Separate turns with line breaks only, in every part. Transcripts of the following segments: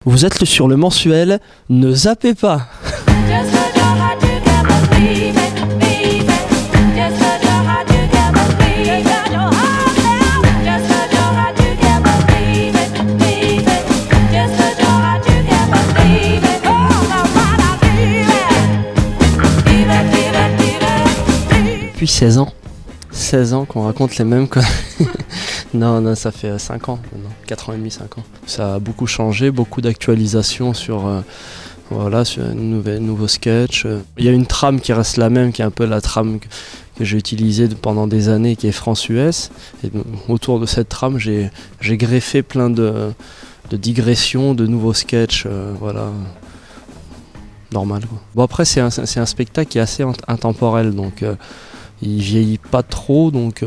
Vous êtes sur le mensuel, ne zappez pas. Depuis 16 ans. 16 ans qu'on raconte les mêmes quoi. Non, ça fait 5 ans maintenant, 4 ans et demi, 5 ans. Ça a beaucoup changé, beaucoup d'actualisations sur, sur un nouveau sketch. Il y a une trame qui reste la même, qui est un peu la trame que j'ai utilisée pendant des années, qui est France-US. Et autour de cette trame, j'ai greffé plein de digressions, de nouveaux sketchs, normal quoi. Bon après c'est un spectacle qui est assez intemporel, donc il vieillit pas trop, donc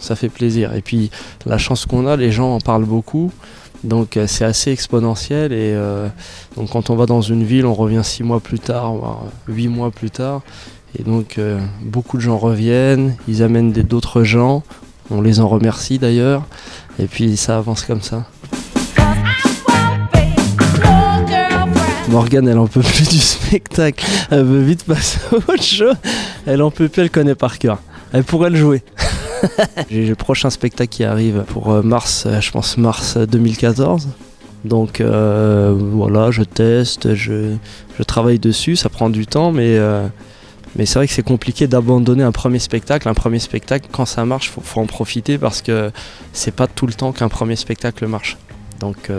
ça fait plaisir. Et puis la chance qu'on a, les gens en parlent beaucoup, donc c'est assez exponentiel. Et donc quand on va dans une ville, on revient 6 mois plus tard, voire 8 mois plus tard. Et donc beaucoup de gens reviennent, ils amènent d'autres gens, on les en remercie d'ailleurs. Et puis ça avance comme ça. Morgane, elle en peut plus du spectacle, elle veut vite passer à autre chose, elle en peut plus, elle connaît par cœur, elle pourrait le jouer. J'ai le prochain spectacle qui arrive pour mars 2014, donc je teste, je travaille dessus, ça prend du temps, mais c'est vrai que c'est compliqué d'abandonner un premier spectacle. Un premier spectacle, quand ça marche, faut en profiter parce que c'est pas tout le temps qu'un premier spectacle marche. Donc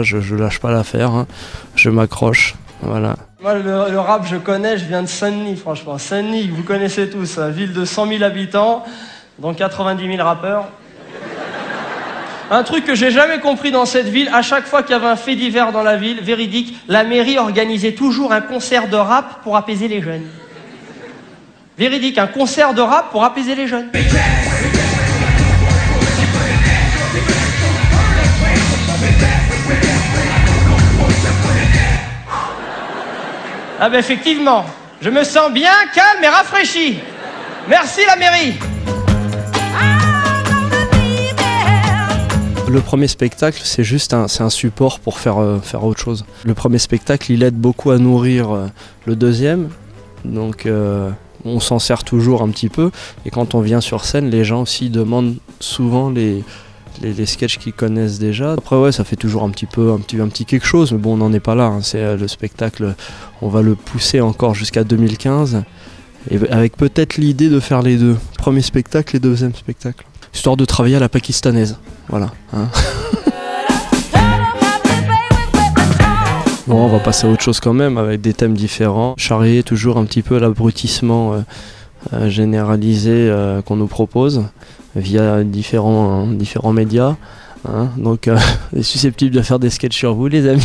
je lâche pas l'affaire, hein. Je m'accroche, voilà.
Moi le rap je connais, je viens de Saint-Denis franchement. Saint-Denis, vous connaissez tous, ville de 100 000 habitants, dont 90 000 rappeurs. Un truc que j'ai jamais compris dans cette ville, à chaque fois qu'il y avait un fait divers dans la ville, véridique, la mairie organisait toujours un concert de rap pour apaiser les jeunes. Véridique, un concert de rap pour apaiser les jeunes. Ah ben effectivement, je me sens bien calme et rafraîchi. Merci la mairie.
Le premier spectacle, c'est juste un support pour faire autre chose. Le premier spectacle, il aide beaucoup à nourrir le deuxième, donc on s'en sert toujours un petit peu. Et quand on vient sur scène, les gens aussi demandent souvent les sketchs qu'ils connaissent déjà. Après ça fait toujours un petit quelque chose, mais bon on n'en est pas là, hein. C'est le spectacle, on va le pousser encore jusqu'à 2015, et avec peut-être l'idée de faire les deux, premier spectacle et deuxième spectacle, histoire de travailler à la pakistanaise, voilà, hein. Bon, on va passer à autre chose quand même, avec des thèmes différents, charrier toujours un petit peu l'abrutissement généralisé qu'on nous propose via différents médias, hein. Donc est susceptible de faire des sketchs sur vous les amis.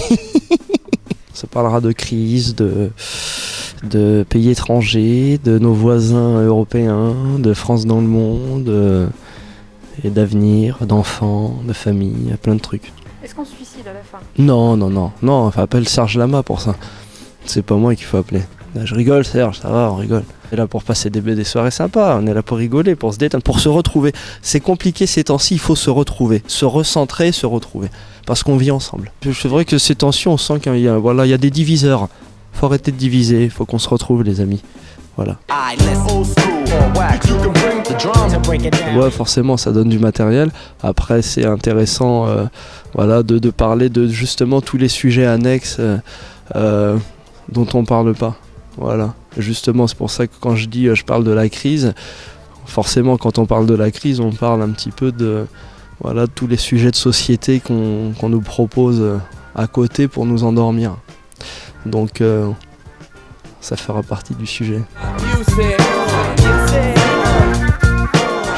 Ça parlera de crise, de pays étrangers, de nos voisins européens, de France dans le monde, et d'avenir, d'enfants, de famille, plein de trucs.
Est-ce qu'on se suicide à la fin?
Non, appelle Serge Lama pour ça. C'est pas moi qu'il faut appeler. Je rigole Serge, ça va, on rigole. On est là pour passer des soirées sympas, on est là pour rigoler, pour se détendre, pour se retrouver. C'est compliqué ces temps-ci, il faut se retrouver, se recentrer, se retrouver. Parce qu'on vit ensemble. C'est vrai que ces temps-ci, on sent qu'il y a des diviseurs. Faut arrêter de diviser, il faut qu'on se retrouve les amis. Voilà. Ouais, forcément, ça donne du matériel. Après, c'est intéressant de parler de justement tous les sujets annexes dont on parle pas. Voilà, justement c'est pour ça que quand je parle de la crise, forcément quand on parle de la crise, on parle un petit peu de tous les sujets de société qu'on nous propose à côté pour nous endormir. Donc ça fera partie du sujet.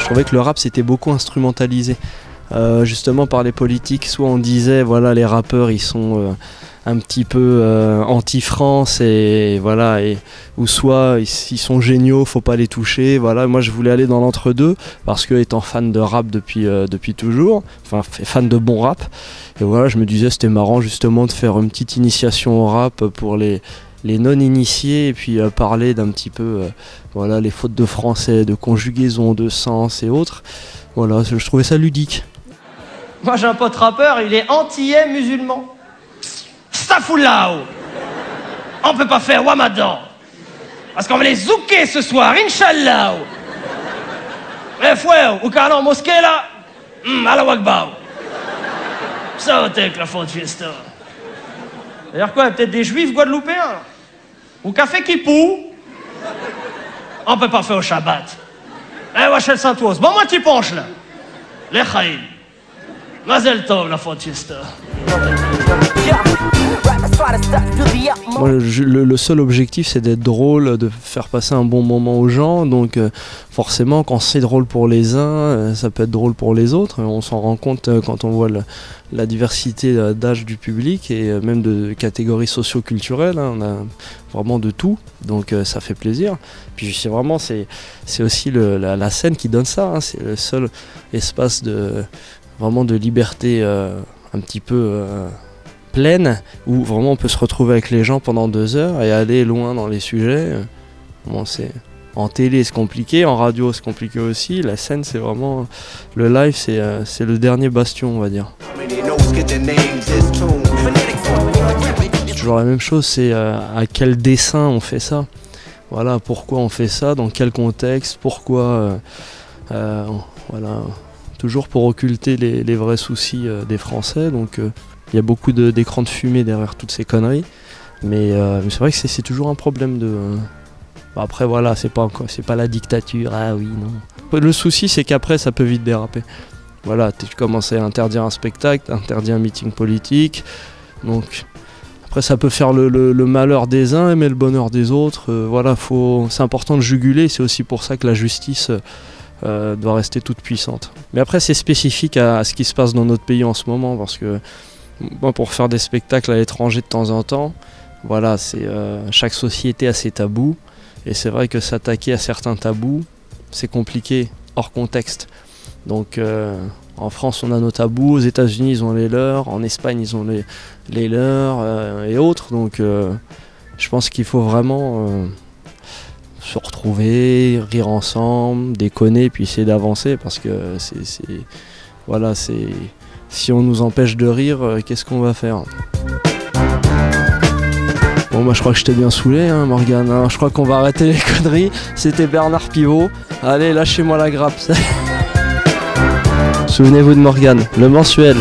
Je trouvais que le rap c'était beaucoup instrumentalisé. Justement par les politiques, soit on disait les rappeurs ils sont un petit peu anti-France ou soit ils sont géniaux, faut pas les toucher. Moi je voulais aller dans l'entre-deux parce que étant fan de rap depuis toujours, fan de bon rap, et je me disais c'était marrant justement de faire une petite initiation au rap pour les non-initiés et puis parler d'un petit peu les fautes de français, de conjugaison, de sens et autres. Je trouvais ça ludique.
Moi j'ai un pote rappeur, il est antillais musulman. Stafoulao. On peut pas faire Wamadan. Parce qu'on va les zouker ce soir, Inch'Allah. Eh frère, ou quand on mosquée là, Allah Wakbar. Ça va être la fin de fiesta. D'ailleurs quoi, peut-être des juifs guadeloupéens. Ou café Kipou. On peut pas faire au Shabbat. Eh, Wachel Santos, bon moi tu penches là. Les Khaïl. Mazel Tov, la fin de fiesta.
Moi, le seul objectif, c'est d'être drôle, de faire passer un bon moment aux gens. Donc, forcément, quand c'est drôle pour les uns, ça peut être drôle pour les autres. On s'en rend compte quand on voit la diversité d'âge du public et même de catégories socio-culturelles. Hein. On a vraiment de tout, donc ça fait plaisir. Puis c'est vraiment, c'est aussi la scène qui donne ça. Hein. C'est le seul espace vraiment de liberté un petit peu pleine, où vraiment on peut se retrouver avec les gens pendant 2 heures et aller loin dans les sujets. Bon, en télé c'est compliqué, en radio c'est compliqué aussi, la scène c'est vraiment, le live c'est le dernier bastion on va dire. C'est toujours la même chose, c'est à quel dessein on fait ça. Voilà, pourquoi on fait ça, dans quel contexte, pourquoi, voilà, toujours pour occulter les vrais soucis des Français, donc il y a beaucoup d'écrans de fumée derrière toutes ces conneries, mais c'est vrai que c'est toujours un problème de... Après voilà, c'est pas la dictature, ah oui, non. Le souci c'est qu'après ça peut vite déraper. Voilà, tu commences à interdire un spectacle, interdire un meeting politique, donc après ça peut faire le malheur des uns mais le bonheur des autres. Voilà, c'est important de juguler, c'est aussi pour ça que la justice doit rester toute puissante. Mais après c'est spécifique à ce qui se passe dans notre pays en ce moment, parce que moi, pour faire des spectacles à l'étranger de temps en temps, voilà, chaque société a ses tabous, et c'est vrai que s'attaquer à certains tabous, c'est compliqué, hors contexte. Donc en France, on a nos tabous, aux États-Unis, ils ont les leurs, en Espagne, ils ont les leurs et autres. Donc je pense qu'il faut vraiment se retrouver, rire ensemble, déconner, puis essayer d'avancer, parce que voilà, si on nous empêche de rire, qu'est-ce qu'on va faire? Bon bah je crois que je t'ai bien saoulé hein, Morgane, hein. Je crois qu'on va arrêter les conneries. C'était Bernard Pivot. Allez, lâchez-moi la grappe. Souvenez-vous de Morgane, le mensuel.